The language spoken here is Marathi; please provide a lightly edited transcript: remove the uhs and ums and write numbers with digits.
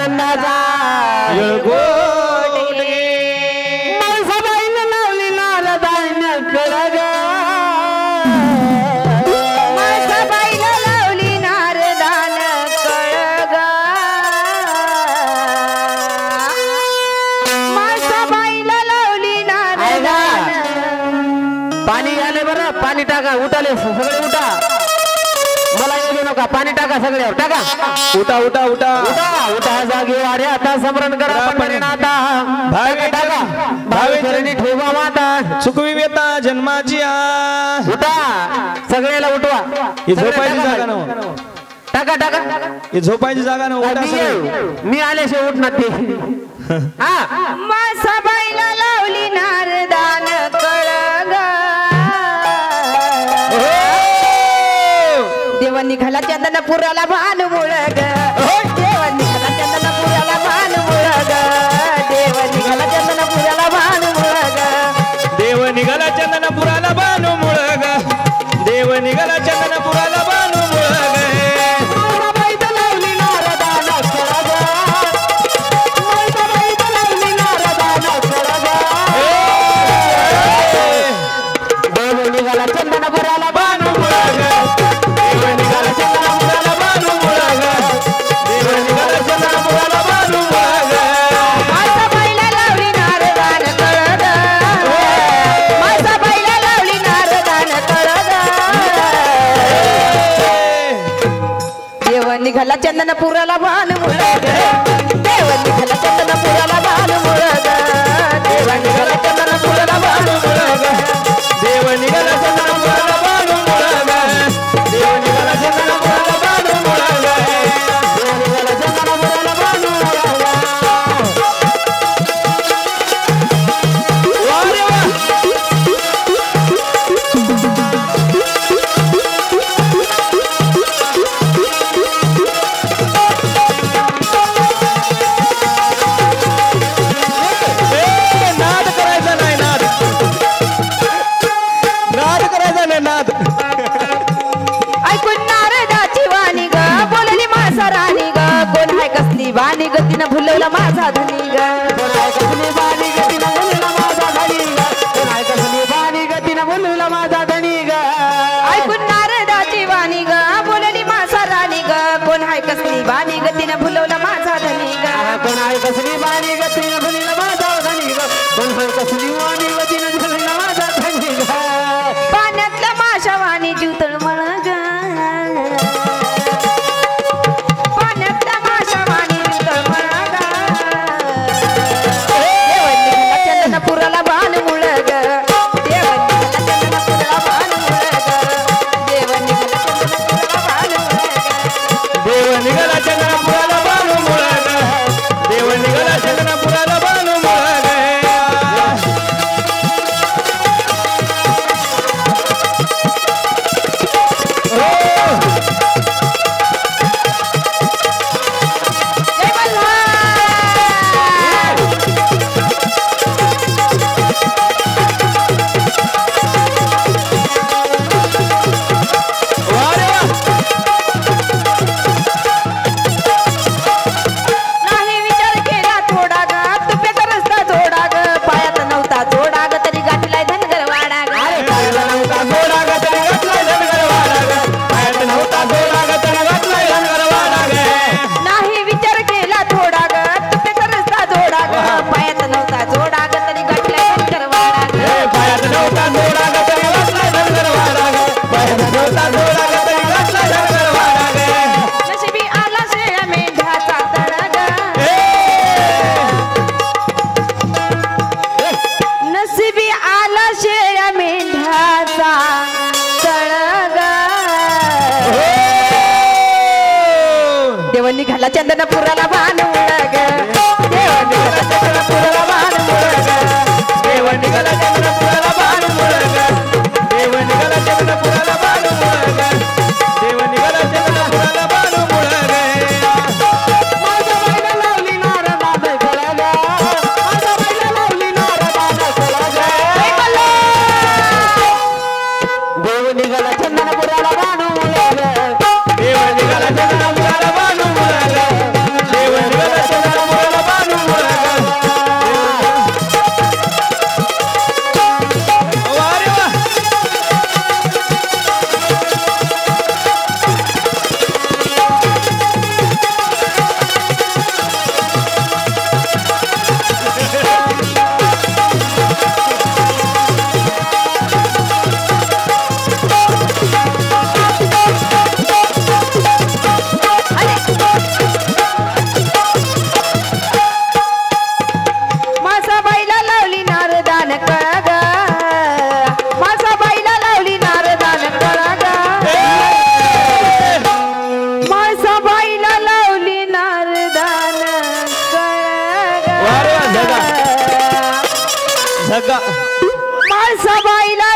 आनंदाचा येळकोट माणसाबाईला लावली नारदाने कळग माणसाबाईला लावली नारदान कळग माणसाबाईला लावली नारदान पाणी आले बरं पाणी टाका उठाले सगळे उठा मला येऊ नका पाणी टाका सगळ्यावर टाका उठा उठा उठा उठा उठा जागी वाढे आता स्मरण करा पंढरीनाथा भावे टाका भावे चरणी ठेवा माता सुखवी वेता जन्माची उठा सगळ्याला उठवा ही झोपायची जागा नव टाका टाका ही झोपायची जागा नव उठा सगळे मी आल्याशिवाय उठणार ते हा माणसाबाईला लावली नारदान कळग देव निघाला चंदनपुराला भान मुळग देव निघाला चंदनपुराला भान मुळग देव निघाला चंदनपुराला भान मुळग देव निघाला चंदनपुराला बाणू मुळग देव निघाला चंदनपुराला बाणू मुळग माणसाबाईला लावली नारदान कळग माणसाबाईला लावली नारदान कळग देव निघाला चंदनपुराला बाणू मुळग देव निघाला चंदनपुराला बाणू मुळग देव निघाला चंदनपुराला बाणू मुळग माणसाबाईला लावली नारदान कळग माणसाबाईला लावली नारदान कळग देव निघाला चंदनपुराला भान मुळग देव निघाला चंदनपुराला भान मुळग देव निघाला चंदनपुराला भान मुळग देव निघाला चंदनपुराला बाणू मुळग देव निघाला चंदनपुराला बाणू मुळग वा रे वा नाद करायचा नाही नाद नाद करायचा नाही नाद ऐकून नारदाची वाणी ग बोलली माझा राणी ग कोण हाय कसली वाणी ग तिनं भुलवला माझा धनी ग ऐकून नारदाची वाणी ग बोलली माझा राणी ग कोण हाय कसली वाणी ग तिनं भुलवला माझा धनी ग पाण्यातल्या माशा वाणी जीवतळ मळ ग पाण्यातल्या माशा वाणी जीवतळ मळ ग देव निघाला चंदनपुराला भान मुळ ग देव निघाला चंदनपुराला भान मुळ ग देव निघाला चंदनपुराला भान मुळ ग देव निघाला चंदनपुराला बाणू मुळग जय मल्हार वा रे वा नाही विचार केला थोडा ग तुप्याचा रस्ता जोडा ग पायात नव्हता जोडा ग तरी गाठलाय धनगर वाडा ग पायात नव्हता जोडा ग तरी घातलाय धनगर वाडा ग पायात नव्हता जोडा ग तरी घातलाय धनगर वाडा ग नाही विचार केला थोडा ग तुप्याचा रस्ता जोडा ग पायात नव्हता जोडा ग तरी गाठलाय धनगर वाडा ग पायात नव्हता जोडा ग तरी घातलाय धनगर वाडा ग पायात नव्हता जोडा ग तरी घातलाय धनगर वाडा ग नशिबी आला शेळ्या मेंढ्याचा तळ ग नशिबी आला शेळ्या मेंढ्याचा तळ ग देव निघाला चंदनपुराला भान मुळग देव निघाला चंदनपुराला भान मुळग देव निघाला चंदनपुराला बाणू मुळग देव निघाला चंदनपुराला बाणू मुळग देव निघाला चंदनपुराला बाणू मुळग जय मल्हार देव निघाला चंदनपुराला बाणू मुळग देव निघाला चंदनपुराला बाणू मुळग देव निघाला सगळा माळसा बाईला